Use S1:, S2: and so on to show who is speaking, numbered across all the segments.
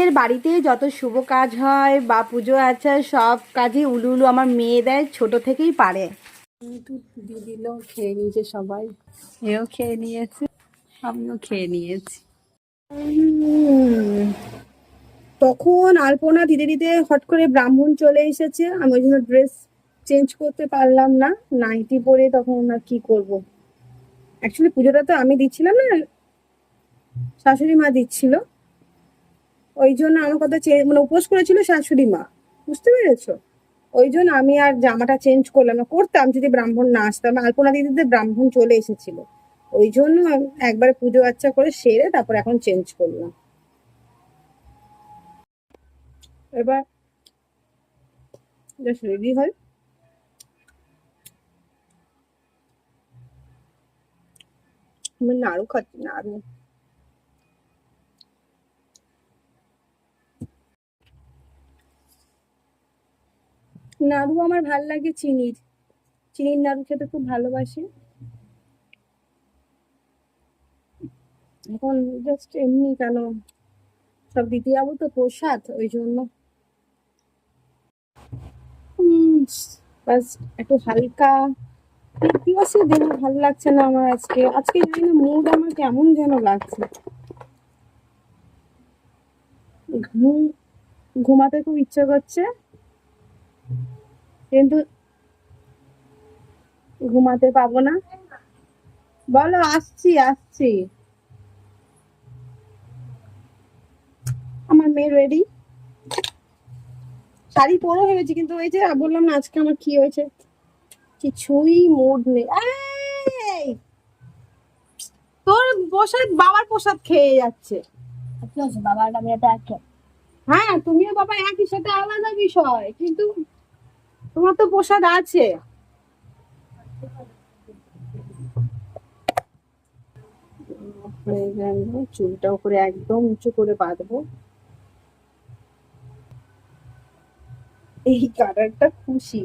S1: আমাদের বাড়িতে যত শুভ কাজ হয় বা পুজো আছে সব কাজে উলু উলু আমার মেয়ে দেয়, ছোট থেকেই পারে।
S2: একটু দিয়ে দিল, খেয়ে নিয়েছে সবাই, এও খেয়ে নিয়েছে, আমিও খেয়ে নিয়েছি।
S3: তখন আলপনা দিতে দিতে হট করে ব্রাহ্মণ চলে এসেছে, আমি ওই জন্য ড্রেস চেঞ্জ করতে পারলাম না, নাইটি পরে তখন আর কি করব। অ্যাকচুয়ালি পুজোটা তো আমি দিচ্ছিলাম না, শাশুড়ি মা দিচ্ছিল, ওই জন্য আমার কথা মানে উপোস করেছিল শাশুড়ি মা, বুঝতে পেরেছো? ওই জন্য আমি আর জামাটা চেঞ্জ করলাম না, করতাম যদি ব্রাহ্মণ না আসতাম। আলপনা দিতে দিতে ব্রাহ্মণ চলে এসেছিল, ওই জন্য একবারে পুজো আচ্চা করে সেরে তারপর এখন চেঞ্জ করলাম। এবার জাস্ট রেডি হয়। আমি নাড়ু খাচ্ছি, নাড়ু। নাড়ু আমার ভাল লাগে চিনির, চিনির নাড়ু খেতে খুব ভালোবাসি। এখন জাস্ট এমনি কেন, সব দিতে যাবো তো প্রসাদ, ওই জন্য বাস একটু হালকা দিবসে দেহ ভালো লাগছে না আমার আজকে। আজকে জানি না মুড আমার কেমন যেন লাগছে, ঘুমাতে খুব ইচ্ছে করছে কিন্তু ঘুমাতে পাবো না। বলো, আসছি আসছি। আমার মেয়ে রেডি, শাড়ি পরো ভেবেছি, কিন্তু ওই যে বললাম না আজকে আমার কি হয়েছে, কিছুই মুড নেই। এই, তোর প্রসাদ বাবার প্রসাদ খেয়ে যাচ্ছে।
S2: বাবার আমি এটা খেয়ে,
S3: হ্যাঁ তুমিও বাবা একই, সাথে আলাদা বিষয়, কিন্তু তোমার তো প্রসাদ আছে। চুলটা উপরে একদম উঁচু করে বাঁধবো। এই কালারটা খুশি,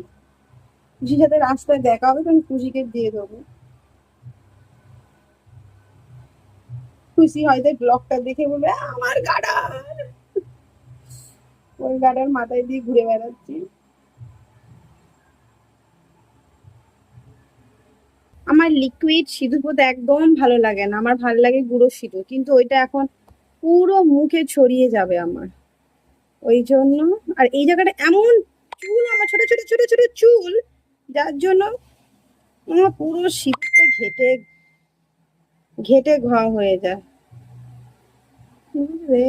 S3: খুশির সাথে রাস্তায় দেখা হবে তো আমি খুশিকে দিয়ে দেবো। খুশি হয়তো ব্লগটা দেখে বলবে আমার গার্ডার, ওই গার্ডার মাথায় দিয়ে ঘুরে বেড়াচ্ছি। আমার লিকুইড সিঁদুর পরতে একদম ভালো লাগে না, আমার ভালো লাগে গুঁড়ো সিঁদুর, কিন্তু ওইটা এখন পুরো মুখে ছড়িয়ে যাবে আমার, ওই জন্য। আর এই জায়গাটা এমন চুল, আমার ছোট ছোট ছোট ছোট চুল, যার জন্য আমার পুরো সিঁদুরটা ঘেটে ঘেটে ঘ হয়ে যায় রে।